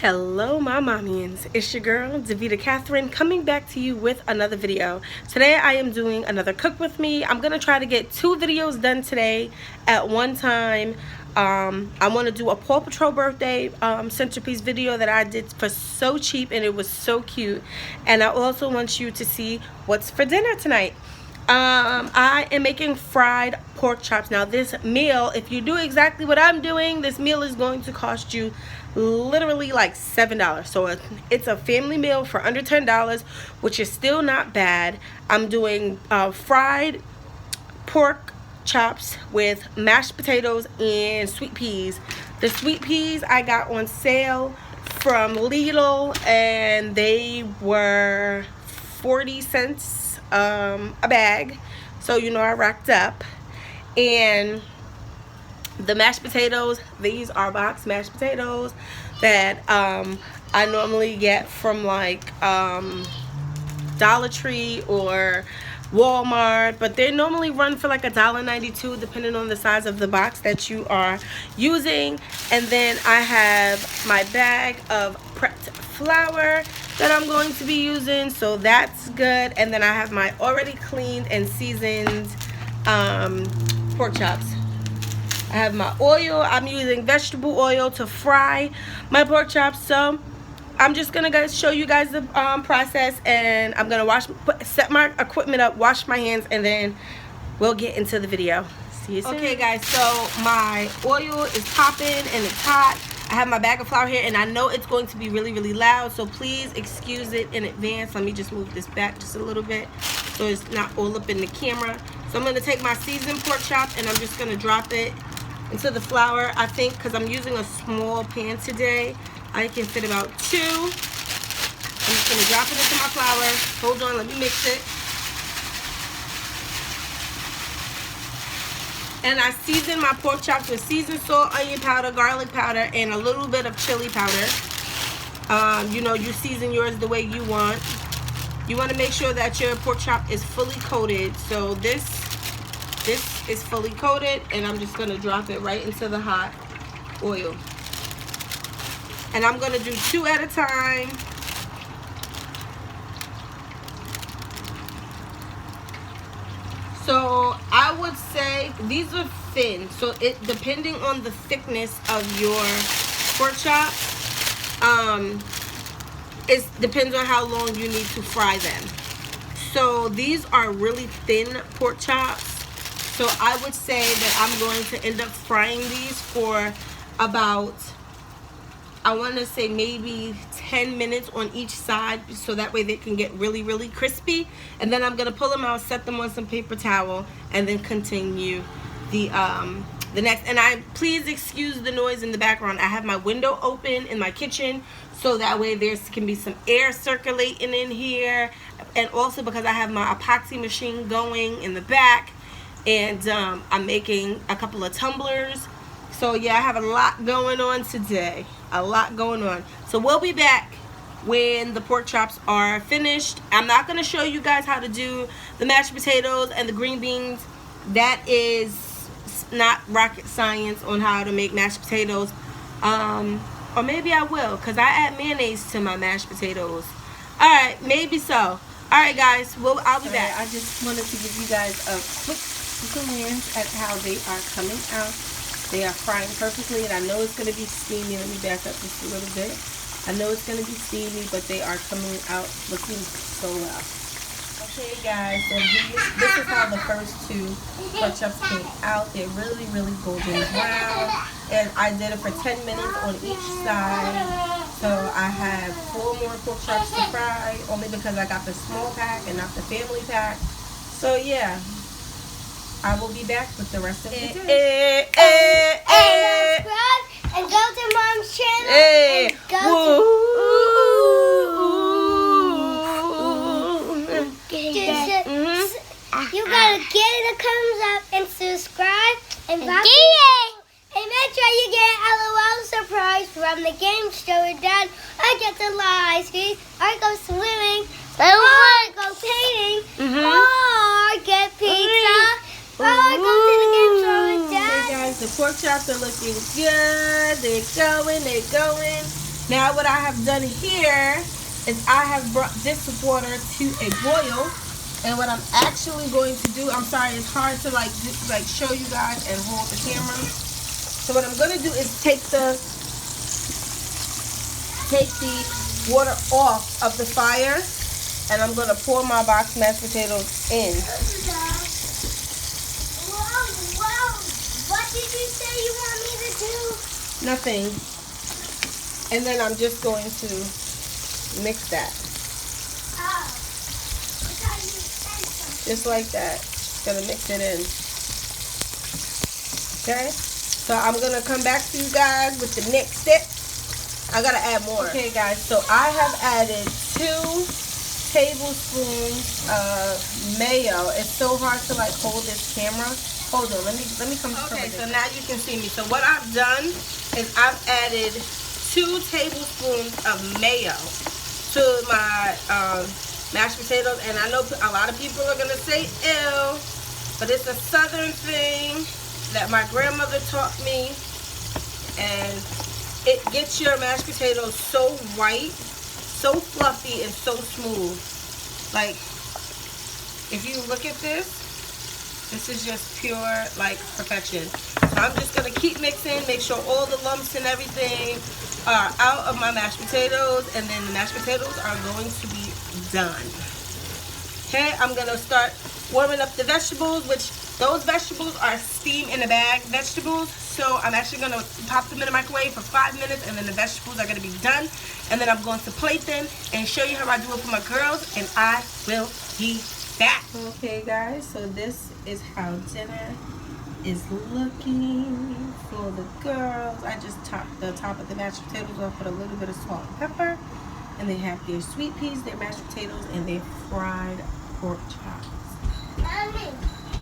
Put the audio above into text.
Hello my mommians, it's your girl Davida Catherine coming back to you with another video. Today I am doing another cook with me. I'm gonna try to get 2 videos done today at one time. I want to do a Paw Patrol birthday centerpiece video that I did for so cheap and it was so cute, and I also want you to see what's for dinner tonight. I am making fried pork chops. Now this meal, if you do exactly what I'm doing, this meal is going to cost you literally like $7. So it's a family meal for under $10, which is still not bad. I'm doing fried pork chops with mashed potatoes and sweet peas. The sweet peas I got on sale from Lidl and they were 40 cents a bag, so you know I racked up. And the mashed potatoes, these are box mashed potatoes that I normally get from like Dollar Tree or Walmart, but they normally run for like $1.92 depending on the size of the box that you are using. And then I have my bag of prepped flour that I'm going to be using, so that's good. And then I have my already cleaned and seasoned pork chops. I have my oil. I'm using vegetable oil to fry my pork chops. So I'm just gonna show you guys the process, and I'm gonna set my equipment up, wash my hands, and then we'll get into the video. See you soon. Okay guys, so my oil is popping and it's hot. I have my bag of flour here, and I know it's going to be really loud, so please excuse it in advance. Let me just move this back just a little bit so it's not all up in the camera. So I'm going to take my seasoned pork chop and I'm just going to drop it into the flour. I think because I'm using a small pan today, I can fit about 2. I'm just going to drop it into my flour. Hold on, let me mix it. And I season my pork chops with seasoned salt, onion powder, garlic powder, and a little bit of chili powder. You know, you season yours the way you want. You want to make sure that your pork chop is fully coated. So this is fully coated, and I'm just going to drop it right into the hot oil. And I'm going to do 2 at a time. So I would say these are thin, so it depending on the thickness of your pork chop, it depends on how long you need to fry them. So these are really thin pork chops, so I would say that I'm going to end up frying these for about, I want to say maybe 10 minutes on each side, so that way they can get really crispy. And then I'm going to pull them out, set them on some paper towel, and then continue the next. And please excuse the noise in the background. I have my window open in my kitchen, so that way there can be some air circulating in here. And also because I have my epoxy machine going in the back, and I'm making a couple of tumblers. So yeah, I have a lot going on today. A lot going on. So we'll be back when the pork chops are finished. I'm not going to show you guys how to do the mashed potatoes and the green beans. That is not rocket science on how to make mashed potatoes. Or maybe I will, because I add mayonnaise to my mashed potatoes. Alright, maybe so. Alright guys, I'll be back. I just wanted to give you guys a quick glance at how they are coming out. They are frying perfectly, and I know it's going to be steamy. Let me back up just a little bit. I know it's going to be steamy, but they are coming out looking so well. Okay, guys, so this is how the first 2 pork chops came out. They're really golden brown, and I did it for 10 minutes on each side. So I have 4 more pork chops to fry, only because I got the small pack and not the family pack. So yeah, I will be back with the rest of the day. Subscribe and go to Mom's channel. And go you gotta get in the thumbs up and subscribe and make sure you get an LOL surprise from the game show. Dad, I get the ice cream, I go swimming, or I go painting, or get pizza. Go to the game show with Dad. Hey guys, the pork chops are looking good. They're going. Now what I have done here is I have brought this water to a boil. And what I'm actually going to do, I'm sorry, it's hard to like show you guys and hold the camera. So what I'm going to do is take the water off of the fire, and I'm going to pour my boxed mashed potatoes in. Whoa. What did you say you want me to do? Nothing. And then I'm just going to mix that. Oh. I thought you said something. Just like that. Gonna mix it in. Okay? So I'm gonna come back to you guys with the next step. I gotta add more. Okay guys, so I have added 2 tablespoons of mayo. It's so hard to like hold this camera. Hold on, let me come. Okay, so now you can see me. So what I've done is I've added 2 tablespoons of mayo to my mashed potatoes, and I know a lot of people are gonna say ew, but it's a southern thing that my grandmother taught me, and it gets your mashed potatoes so white, so fluffy, and so smooth. Like, if you look at this is just pure like perfection. So I'm just gonna keep mixing, make sure all the lumps and everything are out of my mashed potatoes, and then the mashed potatoes are going to be done. Okay, I'm gonna start warming up the vegetables, which those vegetables are steam in a bag vegetables. So I'm actually gonna pop them in the microwave for 5 minutes, and then the vegetables are gonna be done. And then I'm going to plate them and show you how I do it for my girls, and I will be back. Okay guys, so this is how dinner is looking for the girls. I just topped the top of the mashed potatoes off with a little bit of salt and pepper, and they have their sweet peas, their mashed potatoes, and their fried pork chops.